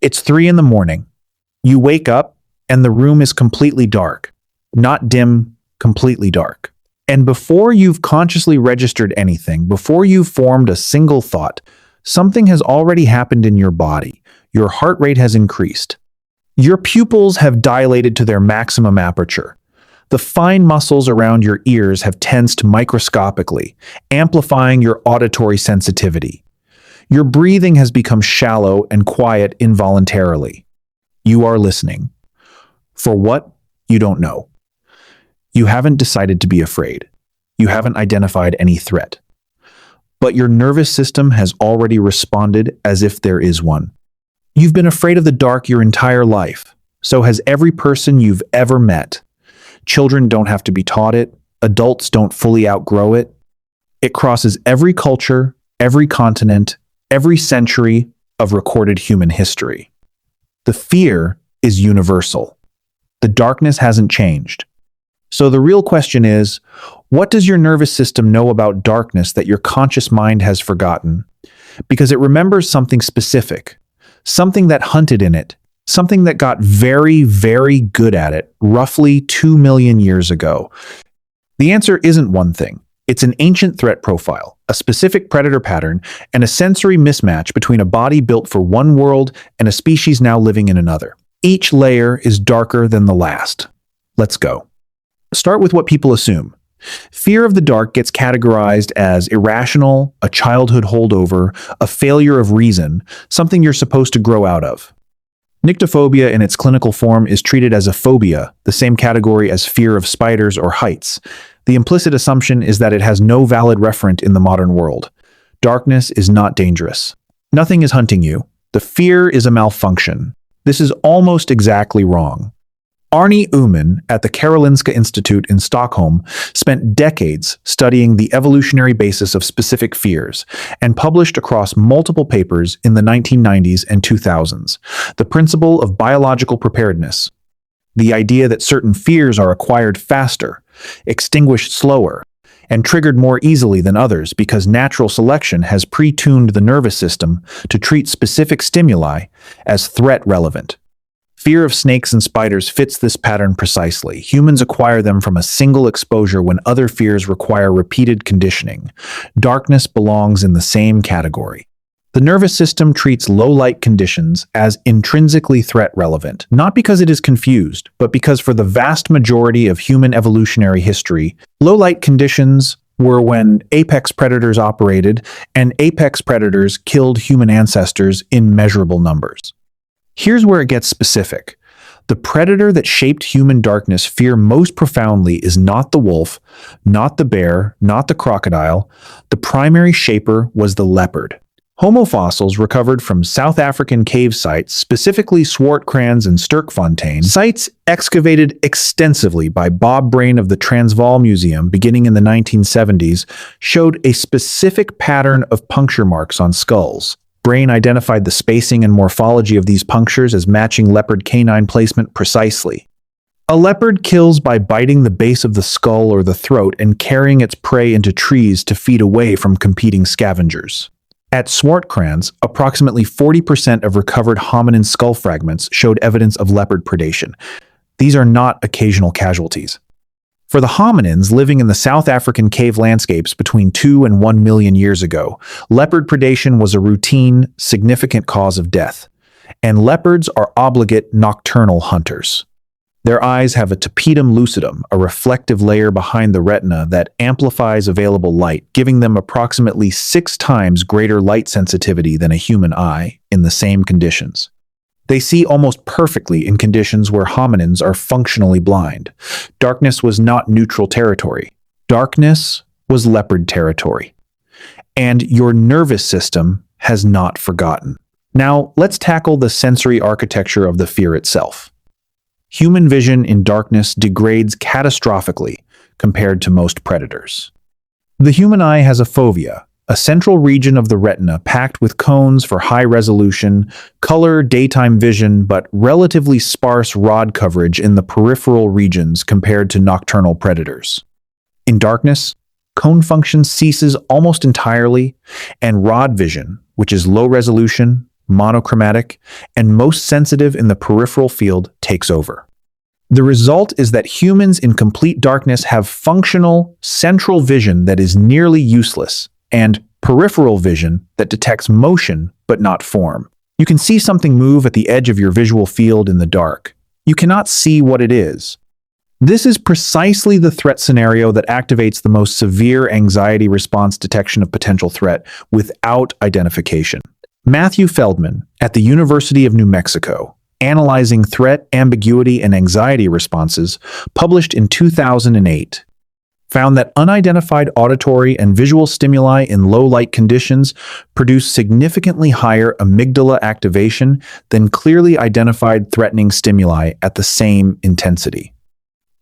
It's 3 in the morning. You wake up and the room is completely dark. Not dim, completely dark. And before you've consciously registered anything, before you've formed a single thought, something has already happened in your body. Your heart rate has increased. Your pupils have dilated to their maximum aperture. The fine muscles around your ears have tensed microscopically, amplifying your auditory sensitivity. Your breathing has become shallow and quiet involuntarily. You are listening. For what? You don't know. You haven't decided to be afraid. You haven't identified any threat. But your nervous system has already responded as if there is one. You've been afraid of the dark your entire life. So has every person you've ever met. Children don't have to be taught it. Adults don't fully outgrow it. It crosses every culture, every continent, every century of recorded human history. The fear is universal. The darkness hasn't changed. So the real question is, what does your nervous system know about darkness that your conscious mind has forgotten? Because it remembers something specific, something that hunted in it, something that got very, very good at it roughly 2 million years ago. The answer isn't one thing. It's an ancient threat profile, a specific predator pattern, and a sensory mismatch between a body built for one world and a species now living in another. Each layer is darker than the last. Let's go. Start with what people assume. Fear of the dark gets categorized as irrational, a childhood holdover, a failure of reason, something you're supposed to grow out of. Nyctophobia in its clinical form is treated as a phobia, the same category as fear of spiders or heights. The implicit assumption is that it has no valid referent in the modern world. Darkness is not dangerous. Nothing is hunting you. The fear is a malfunction. This is almost exactly wrong. Arne Uman at the Karolinska Institute in Stockholm spent decades studying the evolutionary basis of specific fears and published across multiple papers in the 1990s and 2000s. The principle of biological preparedness, the idea that certain fears are acquired faster, extinguished slower, and triggered more easily than others because natural selection has pre-tuned the nervous system to treat specific stimuli as threat relevant. Fear of snakes and spiders fits this pattern precisely. Humans acquire them from a single exposure when other fears require repeated conditioning. Darkness belongs in the same category. The nervous system treats low-light conditions as intrinsically threat-relevant, not because it is confused, but because for the vast majority of human evolutionary history, low-light conditions were when apex predators operated, and apex predators killed human ancestors in measurable numbers. Here's where it gets specific. The predator that shaped human darkness fear most profoundly is not the wolf, not the bear, not the crocodile. The primary shaper was the leopard. Homo fossils recovered from South African cave sites, specifically Swartkrans and Sterkfontein, sites excavated extensively by Bob Brain of the Transvaal Museum beginning in the 1970s, showed a specific pattern of puncture marks on skulls. Brain identified the spacing and morphology of these punctures as matching leopard canine placement precisely. A leopard kills by biting the base of the skull or the throat and carrying its prey into trees to feed away from competing scavengers. At Swartkrans, approximately 40% of recovered hominin skull fragments showed evidence of leopard predation. These are not occasional casualties. For the hominins living in the South African cave landscapes between 2 and 1 million years ago, leopard predation was a routine, significant cause of death. And leopards are obligate nocturnal hunters. Their eyes have a tapetum lucidum, a reflective layer behind the retina that amplifies available light, giving them approximately 6 times greater light sensitivity than a human eye in the same conditions. They see almost perfectly in conditions where hominins are functionally blind. Darkness was not neutral territory. Darkness was leopard territory. And your nervous system has not forgotten. Now, let's tackle the sensory architecture of the fear itself. Human vision in darkness degrades catastrophically compared to most predators. The human eye has a fovea, a central region of the retina packed with cones for high-resolution, color, daytime vision, but relatively sparse rod coverage in the peripheral regions compared to nocturnal predators. In darkness, cone function ceases almost entirely, and rod vision, which is low-resolution, monochromatic, and most sensitive in the peripheral field takes over. The result is that humans in complete darkness have functional, central vision that is nearly useless, and peripheral vision that detects motion but not form. You can see something move at the edge of your visual field in the dark. You cannot see what it is. This is precisely the threat scenario that activates the most severe anxiety response detection of potential threat without identification. Matthew Feldman, at the University of New Mexico, analyzing threat, ambiguity, and anxiety responses, published in 2008, found that unidentified auditory and visual stimuli in low-light conditions produce significantly higher amygdala activation than clearly identified threatening stimuli at the same intensity.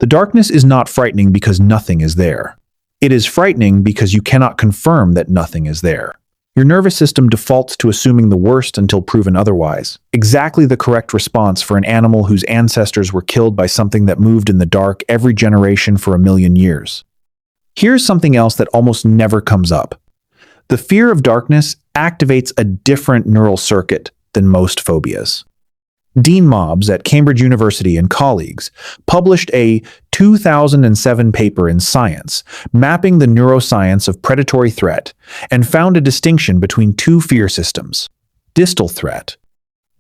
The darkness is not frightening because nothing is there. It is frightening because you cannot confirm that nothing is there. Your nervous system defaults to assuming the worst until proven otherwise. Exactly the correct response for an animal whose ancestors were killed by something that moved in the dark every generation for 1,000,000 years. Here's something else that almost never comes up. The fear of darkness activates a different neural circuit than most phobias. Dean Mobbs at Cambridge University and colleagues published a 2007 paper in Science mapping the neuroscience of predatory threat and found a distinction between two fear systems: distal threat,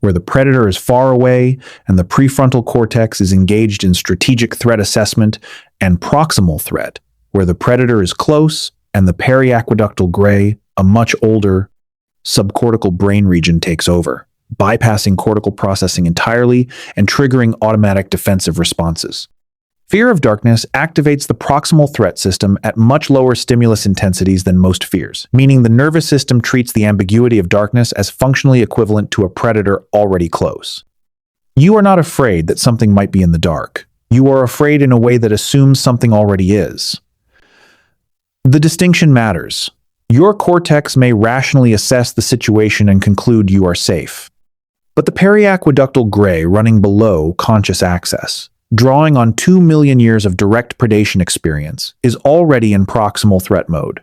where the predator is far away and the prefrontal cortex is engaged in strategic threat assessment, and proximal threat, where the predator is close and the periaqueductal gray, a much older subcortical brain region, takes over, bypassing cortical processing entirely and triggering automatic defensive responses. Fear of darkness activates the proximal threat system at much lower stimulus intensities than most fears, meaning the nervous system treats the ambiguity of darkness as functionally equivalent to a predator already close. You are not afraid that something might be in the dark. You are afraid in a way that assumes something already is. The distinction matters. Your cortex may rationally assess the situation and conclude you are safe. But the periaqueductal gray running below conscious access, drawing on 2 million years of direct predation experience, is already in proximal threat mode.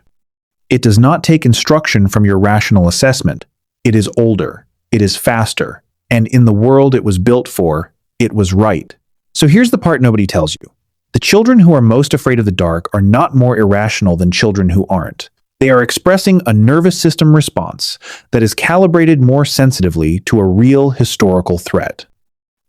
It does not take instruction from your rational assessment. It is older, it is faster, and in the world it was built for, it was right. So here's the part nobody tells you. The children who are most afraid of the dark are not more irrational than children who aren't. They are expressing a nervous system response that is calibrated more sensitively to a real historical threat.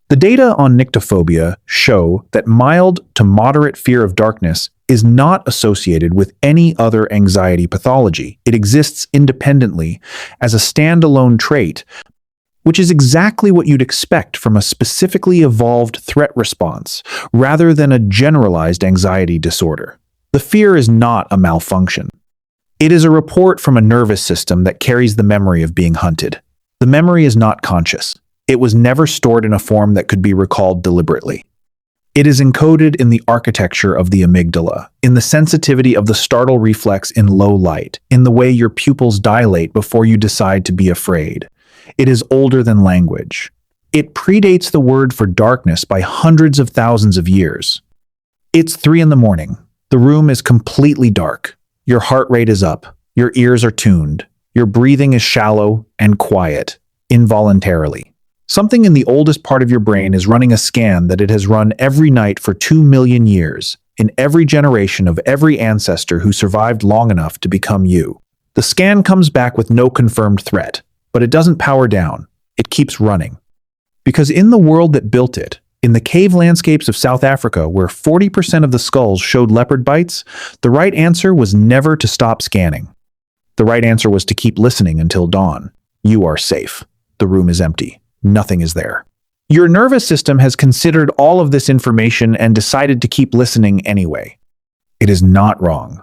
The data on nyctophobia show that mild to moderate fear of darkness is not associated with any other anxiety pathology. It exists independently as a standalone trait, which is exactly what you'd expect from a specifically evolved threat response, rather than a generalized anxiety disorder. The fear is not a malfunction. It is a report from a nervous system that carries the memory of being hunted. The memory is not conscious. It was never stored in a form that could be recalled deliberately. It is encoded in the architecture of the amygdala, in the sensitivity of the startle reflex in low light, in the way your pupils dilate before you decide to be afraid. It is older than language. It predates the word for darkness by hundreds of thousands of years. It's 3 a.m. The room is completely dark. Your heart rate is up. Your ears are tuned. Your breathing is shallow and quiet, involuntarily. Something in the oldest part of your brain is running a scan that it has run every night for 2 million years, in every generation of every ancestor who survived long enough to become you. The scan comes back with no confirmed threat, but it doesn't power down. It keeps running. Because in the world that built it, in the cave landscapes of South Africa, where 40% of the skulls showed leopard bites, the right answer was never to stop scanning. The right answer was to keep listening until dawn. You are safe. The room is empty. Nothing is there. Your nervous system has considered all of this information and decided to keep listening anyway. It is not wrong.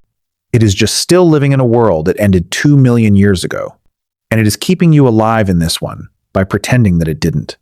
It is just still living in a world that ended 2 million years ago. And it is keeping you alive in this one by pretending that it didn't.